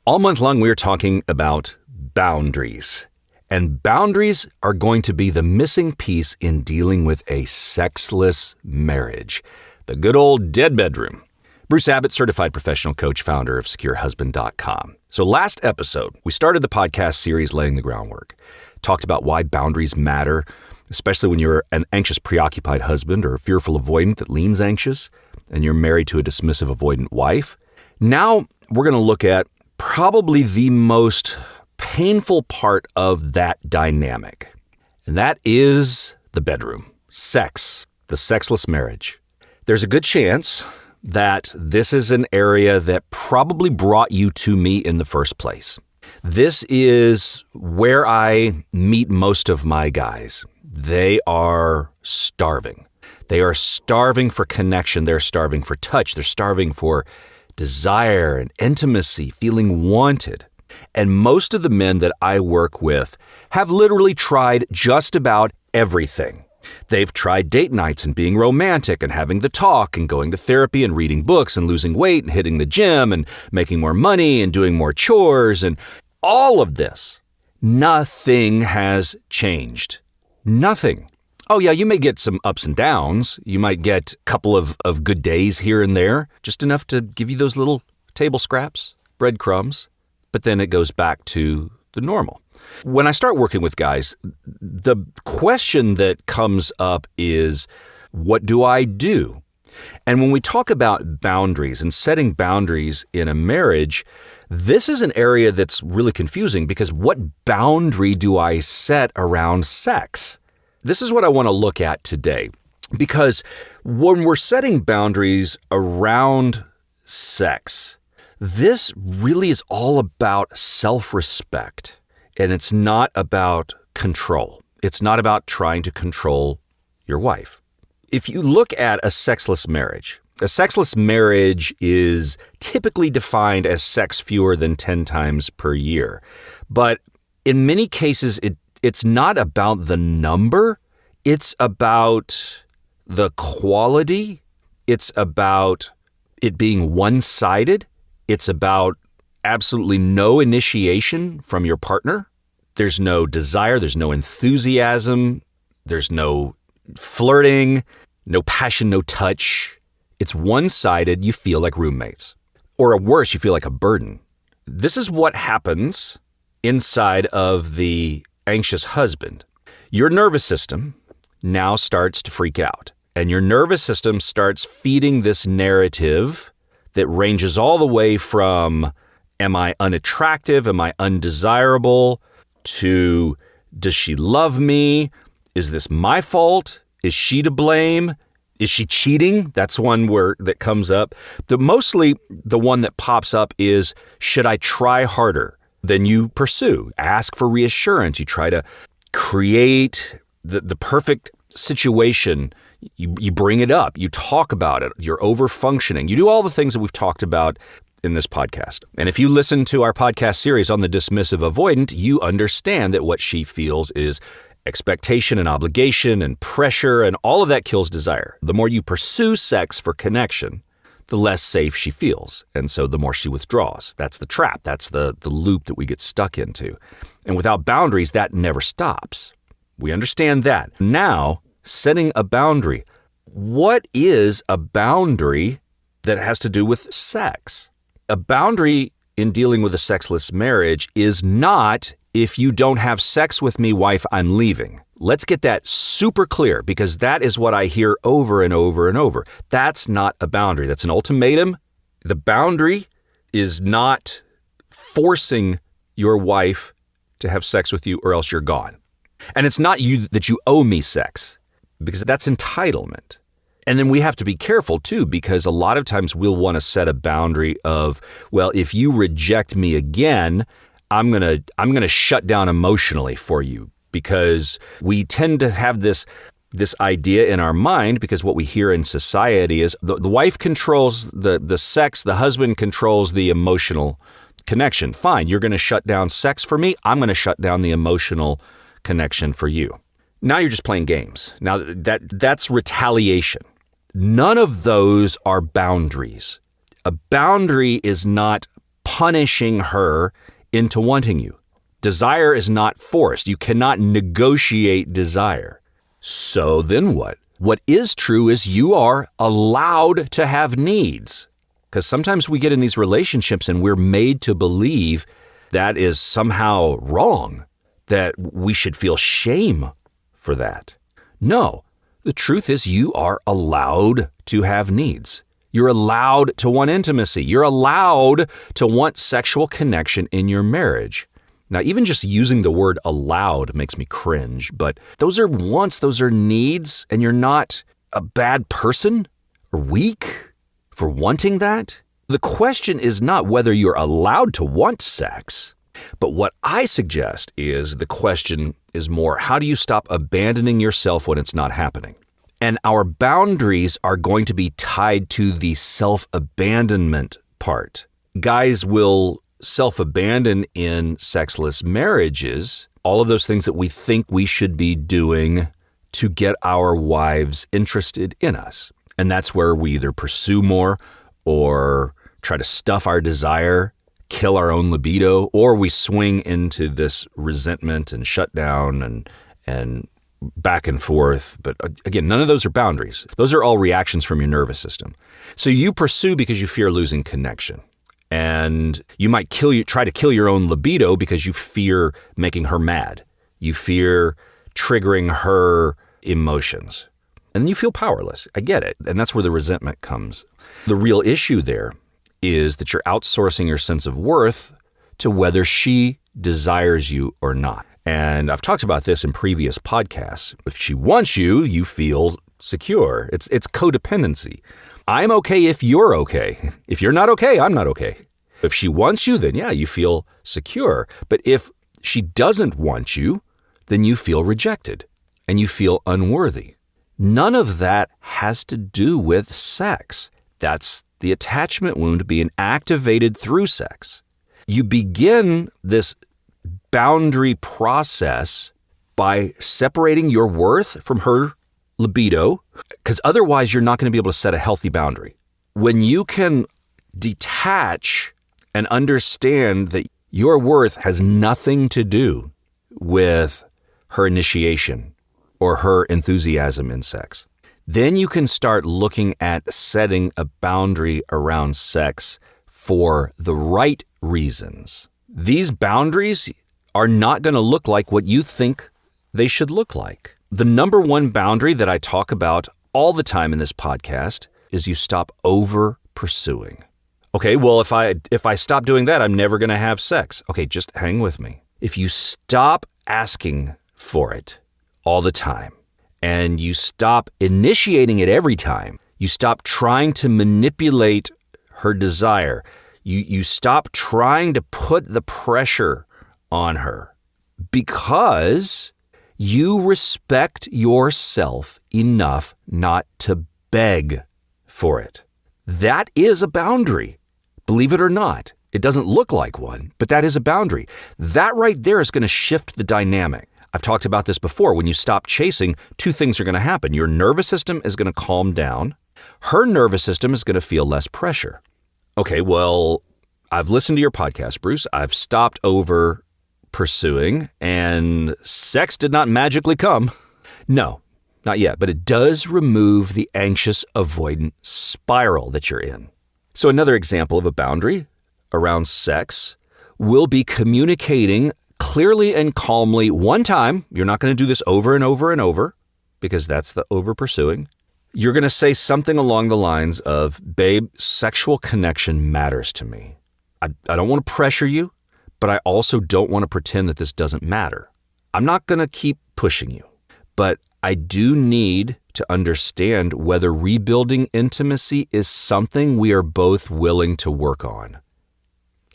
All month long, we're talking about boundaries. And boundaries are going to be the missing piece in dealing with a sexless marriage. The good old dead bedroom. Bruce Abbott, certified professional coach, founder of SecureHusband.com. So last episode, we started the podcast series laying the groundwork. Talked about why boundaries matter, especially when you're an anxious-preoccupied husband or a fearful-avoidant that leans anxious, and you're married to a dismissive-avoidant wife. Now we're going to look at probably the most painful part of that dynamic, and that is the bedroom, sex, the sexless marriage. There's a good chance that this is an area that probably brought you to me in the first place. This is where I meet most of my guys. They are starving. They are starving for connection. They're starving for touch. They're starving for desire and intimacy, feeling wanted. And most of the men that I work with have literally tried just about everything. They've tried date nights and being romantic and having the talk and going to therapy and reading books and losing weight and hitting the gym and making more money and doing more chores and all of this. Nothing has changed. Nothing. Oh yeah, you may get some ups and downs. You might get a couple of good days here and there, just enough to give you those little table scraps, breadcrumbs, but then it goes back to the normal. When I start working with guys, the question that comes up is, what do I do? And when we talk about boundaries and setting boundaries in a marriage, this is an area that's really confusing because what boundary do I set around sex? This is what I want to look at today, because when we're setting boundaries around sex, this really is all about self-respect, and it's not about control. It's not about trying to control your wife. If you look at a sexless marriage is typically defined as sex fewer than 10 times per year. But in many cases, it's not about the number. It's about the quality. It's about it being one-sided. It's about absolutely no initiation from your partner. There's no desire. There's no enthusiasm. There's no flirting, no passion, no touch. It's one-sided. You feel like roommates. Or worse, you feel like a burden. This is what happens inside of the anxious husband. Your nervous system now starts to freak out. And your nervous system starts feeding this narrative that ranges all the way from, am I unattractive? Am I undesirable? To, does she love me? Is this my fault? Is she to blame? Is she cheating? That's one that comes up. Mostly the one that pops up is, should I try harder? Then you pursue, ask for reassurance. You try to create the perfect situation. You bring it up. You talk about it. You're over-functioning. You do all the things that we've talked about in this podcast. And if you listen to our podcast series on the dismissive-avoidant, you understand that what she feels is expectation and obligation and pressure, and all of that kills desire. The more you pursue sex for connection, the less safe she feels. And so the more she withdraws. That's the trap. That's the loop that we get stuck into. And without boundaries, that never stops. We understand that. Now, setting a boundary. What is a boundary that has to do with sex? A boundary in dealing with a sexless marriage is not, if you don't have sex with me, wife, I'm leaving. Let's get that super clear, because that is what I hear over and over and over. That's not a boundary. That's an ultimatum. The boundary is not forcing your wife to have sex with you or else you're gone. And it's not that you owe me sex, because that's entitlement. And then we have to be careful too, because a lot of times we'll want to set a boundary of, well, if you reject me again, I'm gonna shut down emotionally for you, because we tend to have this idea in our mind, because what we hear in society is the wife controls the sex, the husband controls the emotional connection. Fine, you're going to shut down sex for me. I'm going to shut down the emotional connection for you. Now you're just playing games. Now that's retaliation. None of those are boundaries. A boundary is not punishing her into wanting you. Desire is not forced. You cannot negotiate desire. So then what? What is true is you are allowed to have needs. Because sometimes we get in these relationships and we're made to believe that is somehow wrong, that we should feel shame for that. No, the truth is you are allowed to have needs. You're allowed to want intimacy. You're allowed to want sexual connection in your marriage. Now, even just using the word allowed makes me cringe, but those are wants, those are needs, and you're not a bad person or weak for wanting that. The question is not whether you're allowed to want sex, but what I suggest is the question is more, how do you stop abandoning yourself when it's not happening? And our boundaries are going to be tied to the self-abandonment part. Guys will self-abandon in sexless marriages, all of those things that we think we should be doing to get our wives interested in us. And that's where we either pursue more or try to stuff our desire, kill our own libido, or we swing into this resentment and shutdown and back and forth. But again, none of those are boundaries. Those are all reactions from your nervous system. So you pursue because you fear losing connection. And you might try to kill your own libido because you fear making her mad. You fear triggering her emotions. And then you feel powerless. I get it. And that's where the resentment comes. The real issue there is that you're outsourcing your sense of worth to whether she desires you or not. And I've talked about this in previous podcasts. If she wants you, you feel secure. It's codependency. I'm okay if you're okay. If you're not okay, I'm not okay. If she wants you, then yeah, you feel secure. But if she doesn't want you, then you feel rejected and you feel unworthy. None of that has to do with sex. That's the attachment wound being activated through sex. You begin this boundary process by separating your worth from her libido, because otherwise you're not going to be able to set a healthy boundary. When you can detach and understand that your worth has nothing to do with her initiation or her enthusiasm in sex, then you can start looking at setting a boundary around sex for the right reasons. These boundaries are not going to look like what you think they should look like. The number one boundary that I talk about all the time in this podcast is you stop over pursuing. Okay, well, if I stop doing that, I'm never going to have sex. Okay, just hang with me. If you stop asking for it all the time and you stop initiating it every time, you stop trying to manipulate her desire, you stop trying to put the pressure on her because you respect yourself enough not to beg for it. That is a boundary. Believe it or not, it doesn't look like one, but that is a boundary. That right there is going to shift the dynamic. I've talked about this before. When you stop chasing, two things are going to happen. Your nervous system is going to calm down. Her nervous system is going to feel less pressure. Okay, well, I've listened to your podcast, Bruce. I've stopped over pursuing, and sex did not magically come. No, not yet, but it does remove the anxious-avoidant spiral that you're in. So another example of a boundary around sex will be communicating clearly and calmly one time. You're not going to do this over and over and over because that's the over-pursuing. You're going to say something along the lines of, babe, sexual connection matters to me. I don't want to pressure you, but I also don't want to pretend that this doesn't matter. I'm not going to keep pushing you, but I do need to understand whether rebuilding intimacy is something we are both willing to work on.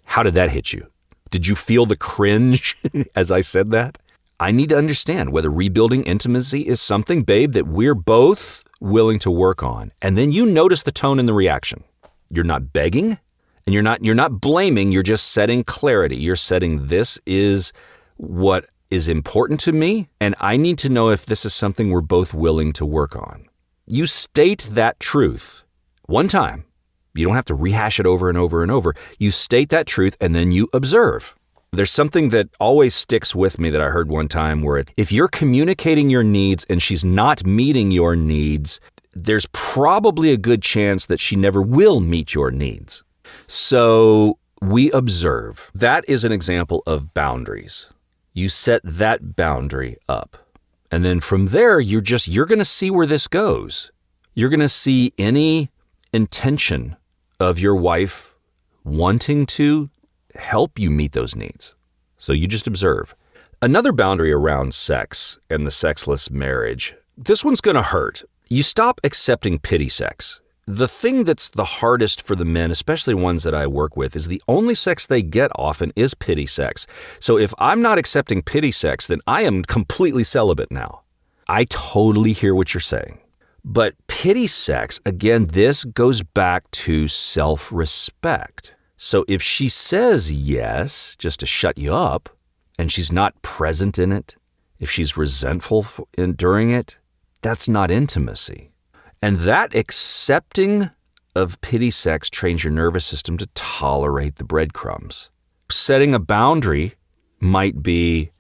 How did that hit you? Did you feel the cringe as I said that? I need to understand whether rebuilding intimacy is something, babe, that we're both willing to work on. And then you notice the tone in the reaction. You're not begging and you're not blaming. You're just setting clarity. You're setting this is what is important to me, and I need to know if this is something we're both willing to work on. You state that truth one time, You don't have to rehash it over and over and over. You state that truth and then you observe. There's something that always sticks with me that I heard one time where if you're communicating your needs and she's not meeting your needs, there's probably a good chance that she never will meet your needs. So we observe. That is an example of boundaries. You set that boundary up. And then from there, you're going to see where this goes. You're going to see any intention of your wife wanting to help you meet those needs. So you just observe. Another boundary around sex and the sexless marriage, this one's going to hurt. You stop accepting pity sex. The thing that's the hardest for the men, especially ones that I work with, is the only sex they get often is pity sex. So if I'm not accepting pity sex, then I am completely celibate now. I totally hear what you're saying. But pity sex, again, this goes back to self-respect. So if she says yes, just to shut you up, and she's not present in it, if she's resentful during it, that's not intimacy. And that accepting of pity sex trains your nervous system to tolerate the breadcrumbs. Setting a boundary might be,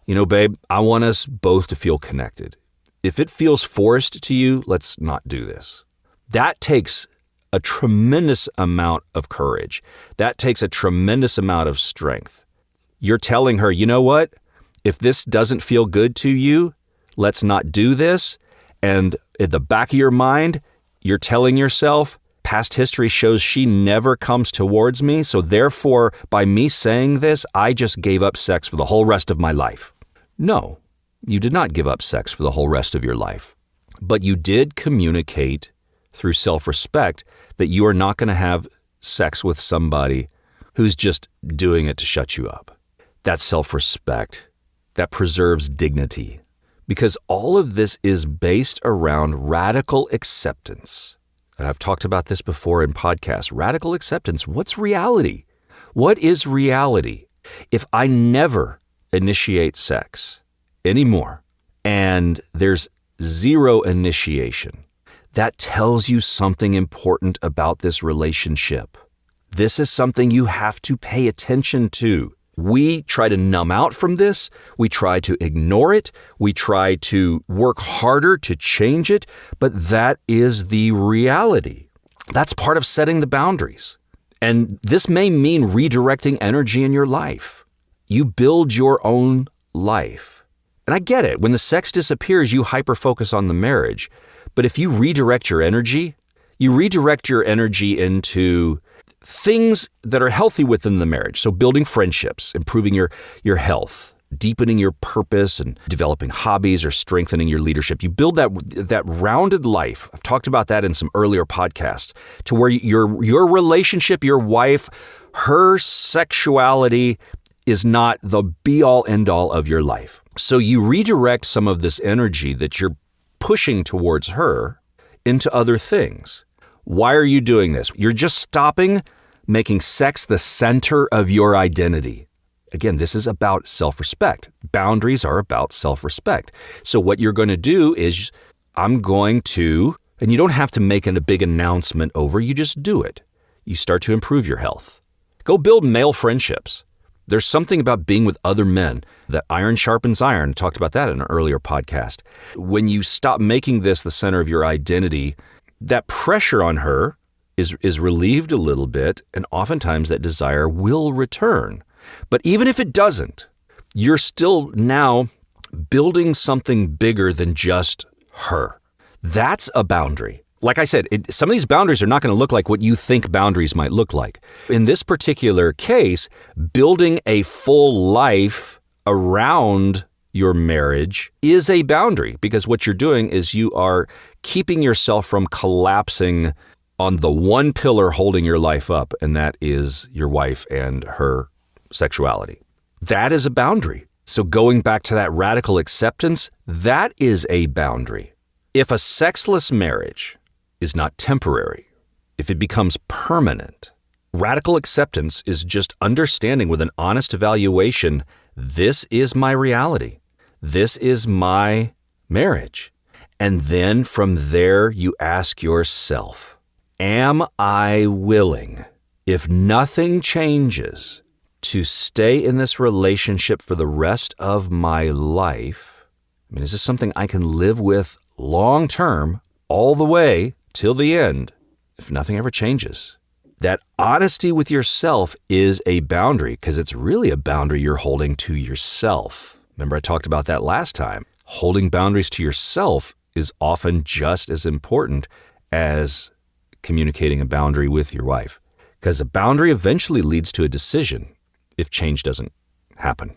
babe, I want us both to feel connected. If it feels forced to you, let's not do this. That takes a tremendous amount of courage. That takes a tremendous amount of strength. You're telling her, you know what? If this doesn't feel good to you, let's not do this. And at the back of your mind, you're telling yourself, past history shows she never comes towards me. So therefore, by me saying this, I just gave up sex for the whole rest of my life. No. You did not give up sex for the whole rest of your life, but you did communicate through self-respect that you are not going to have sex with somebody who's just doing it to shut you up. That's self-respect. That preserves dignity, because all of this is based around radical acceptance. And I've talked about this before in podcasts. Radical acceptance. What's reality? What is reality? If I never initiate sex anymore, and there's zero initiation, that tells you something important about this relationship. This is something you have to pay attention to. We try to numb out from this. We try to ignore it. We try to work harder to change it, but that is the reality. That's part of setting the boundaries. And this may mean redirecting energy in your life. You build your own life. And I get it. When the sex disappears, you hyper-focus on the marriage. But if you redirect your energy into things that are healthy within the marriage. So building friendships, improving your health, deepening your purpose, and developing hobbies or strengthening your leadership. You build that rounded life. I've talked about that in some earlier podcasts, to where your relationship, your wife, her sexuality is not the be-all, end-all of your life. So you redirect some of this energy that you're pushing towards her into other things. Why are you doing this? You're just stopping making sex the center of your identity. Again, this is about self-respect. Boundaries are about self-respect. So what you're going to do is, and you don't have to make a big announcement over, you just do it. You start to improve your health. Go build male friendships. There's something about being with other men, that iron sharpens iron. I talked about that in an earlier podcast. When you stop making this the center of your identity, that pressure on her is relieved a little bit, and oftentimes that desire will return. But even if it doesn't, you're still now building something bigger than just her. That's a boundary. Like I said, some of these boundaries are not going to look like what you think boundaries might look like. In this particular case, building a full life around your marriage is a boundary, because what you're doing is you are keeping yourself from collapsing on the one pillar holding your life up, and that is your wife and her sexuality. That is a boundary. So going back to that radical acceptance, that is a boundary. If a sexless marriage is not temporary, if it becomes permanent, radical acceptance is just understanding with an honest evaluation, this is my reality. This is my marriage. And then from there, you ask yourself, Am I willing, if nothing changes, to stay in this relationship for the rest of my life? I mean, is this something I can live with long term, all the way till the end, if nothing ever changes? That honesty with yourself is a boundary, because it's really a boundary you're holding to yourself. Remember, I talked about that last time. Holding boundaries to yourself is often just as important as communicating a boundary with your wife, because a boundary eventually leads to a decision if change doesn't happen.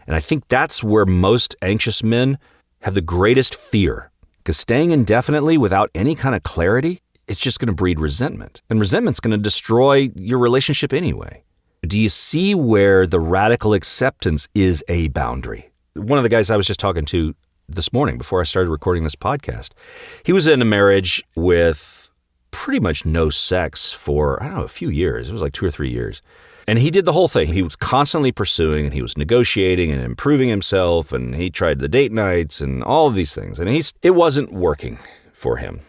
And I think that's where most anxious men have the greatest fear, because staying indefinitely without any kind of clarity, it's just going to breed resentment. And resentment's going to destroy your relationship anyway. Do you see where the radical acceptance is a boundary? One of the guys I was just talking to this morning before I started recording this podcast, he was in a marriage with pretty much no sex for, a few years. It was like 2 or 3 years. And he did the whole thing. He was constantly pursuing, and he was negotiating and improving himself, and he tried the date nights and all of these things. And it wasn't working for him.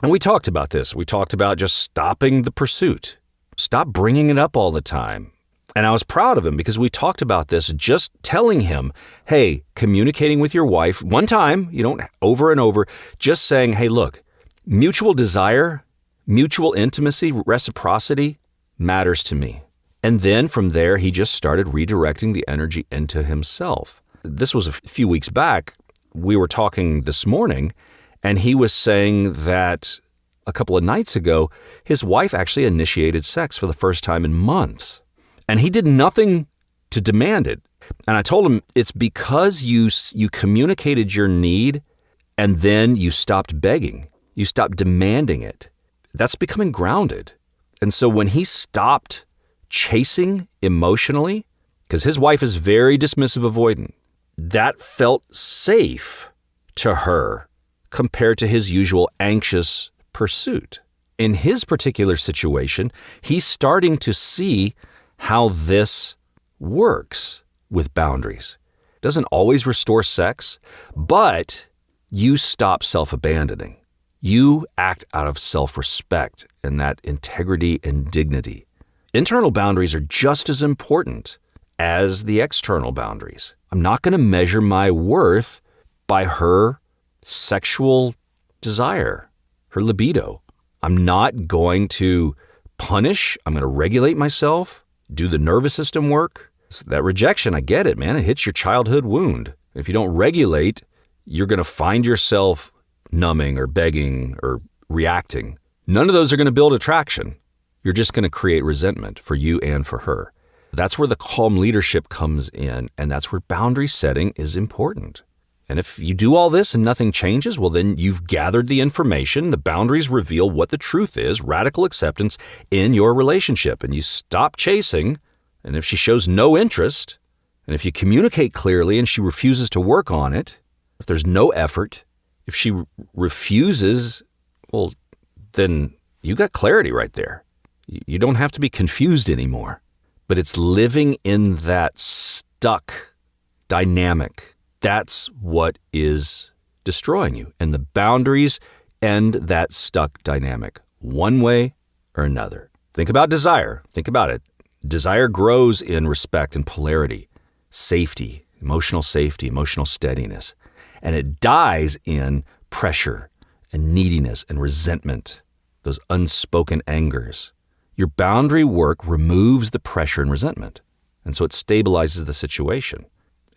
And we talked about this. We talked about just stopping the pursuit. Stop bringing it up all the time. And I was proud of him because we talked about this, just telling him, hey, communicating with your wife one time, you don't over and over, just saying, hey, look, mutual desire, mutual intimacy, reciprocity matters to me. And then from there, he just started redirecting the energy into himself. This was a few weeks back. We were talking this morning, and he was saying that a couple of nights ago, his wife actually initiated sex for the first time in months. And he did nothing to demand it. And I told him it's because you communicated your need, and then you stopped begging. You stopped demanding it. That's becoming grounded. And so when he stopped chasing emotionally, because his wife is very dismissive-avoidant, that felt safe to her compared to his usual anxious pursuit. In his particular situation, he's starting to see how this works with boundaries. It doesn't always restore sex, but you stop self-abandoning. You act out of self-respect and that integrity and dignity. Internal boundaries are just as important as the external boundaries. I'm not going to measure my worth by her sexual desire, her libido. I'm not going to punish. I'm going to regulate myself, do the nervous system work. So that rejection, I get it, man. It hits your childhood wound. If you don't regulate, you're going to find yourself numbing or begging or reacting. None of those are going to build attraction. You're just going to create resentment for you and for her. That's where the calm leadership comes in, and that's where boundary setting is important. And if you do all this and nothing changes, well, then you've gathered the information. The boundaries reveal what the truth is, radical acceptance in your relationship. And you stop chasing, and if she shows no interest, and if you communicate clearly and she refuses to work on it, if there's no effort, if she refuses, well, then you got clarity right there. You don't have to be confused anymore. But it's living in that stuck dynamic. That's what is destroying you. And the boundaries end that stuck dynamic one way or another. Think about desire. Think about it. Desire grows in respect and polarity, safety, emotional steadiness. And it dies in pressure and neediness and resentment, those unspoken angers. Your boundary work removes the pressure and resentment. And so it stabilizes the situation.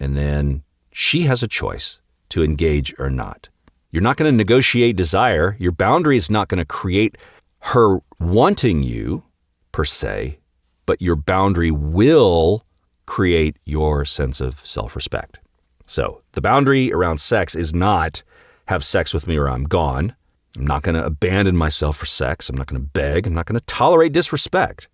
And then she has a choice to engage or not. You're not going to negotiate desire. Your boundary is not going to create her wanting you, per se, but your boundary will create your sense of self-respect. So the boundary around sex is not have sex with me or I'm gone. I'm not going to abandon myself for sex. I'm not going to beg. I'm not going to tolerate disrespect.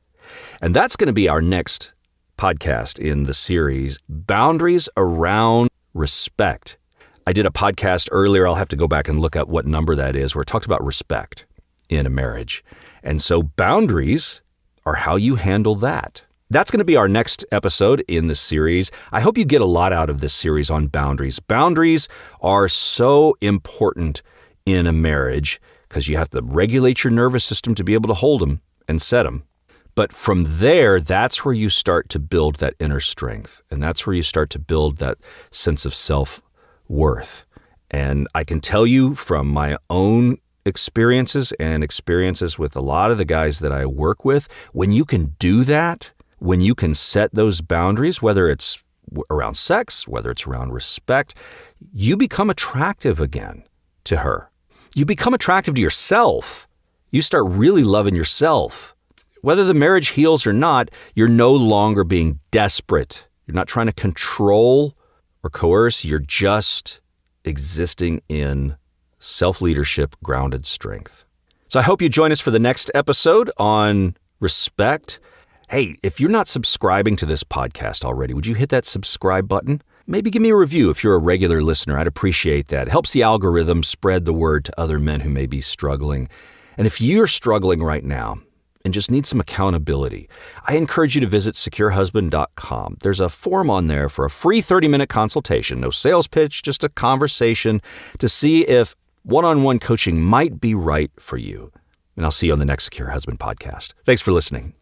And that's going to be our next podcast in the series, Boundaries Around Respect. I did a podcast earlier. I'll have to go back and look at what number that is, where it talked about respect in a marriage. And so boundaries are how you handle that. That's going to be our next episode in the series. I hope you get a lot out of this series on boundaries. Boundaries are so important in a marriage because you have to regulate your nervous system to be able to hold them and set them. But from there, that's where you start to build that inner strength. And that's where you start to build that sense of self-worth. And I can tell you from my own experiences and experiences with a lot of the guys that I work with, when you can do that, when you can set those boundaries, whether it's around sex, whether it's around respect, you become attractive again to her. You become attractive to yourself. You start really loving yourself. Whether the marriage heals or not, you're no longer being desperate. You're not trying to control or coerce. You're just existing in self-leadership, grounded strength. So I hope you join us for the next episode on respect. Hey, if you're not subscribing to this podcast already, would you hit that subscribe button? Maybe give me a review if you're a regular listener. I'd appreciate that. It helps the algorithm spread the word to other men who may be struggling. And if you're struggling right now and just need some accountability, I encourage you to visit securehusband.com. There's a form on there for a free 30-minute consultation. No sales pitch, just a conversation to see if one-on-one coaching might be right for you. And I'll see you on the next Secure Husband podcast. Thanks for listening.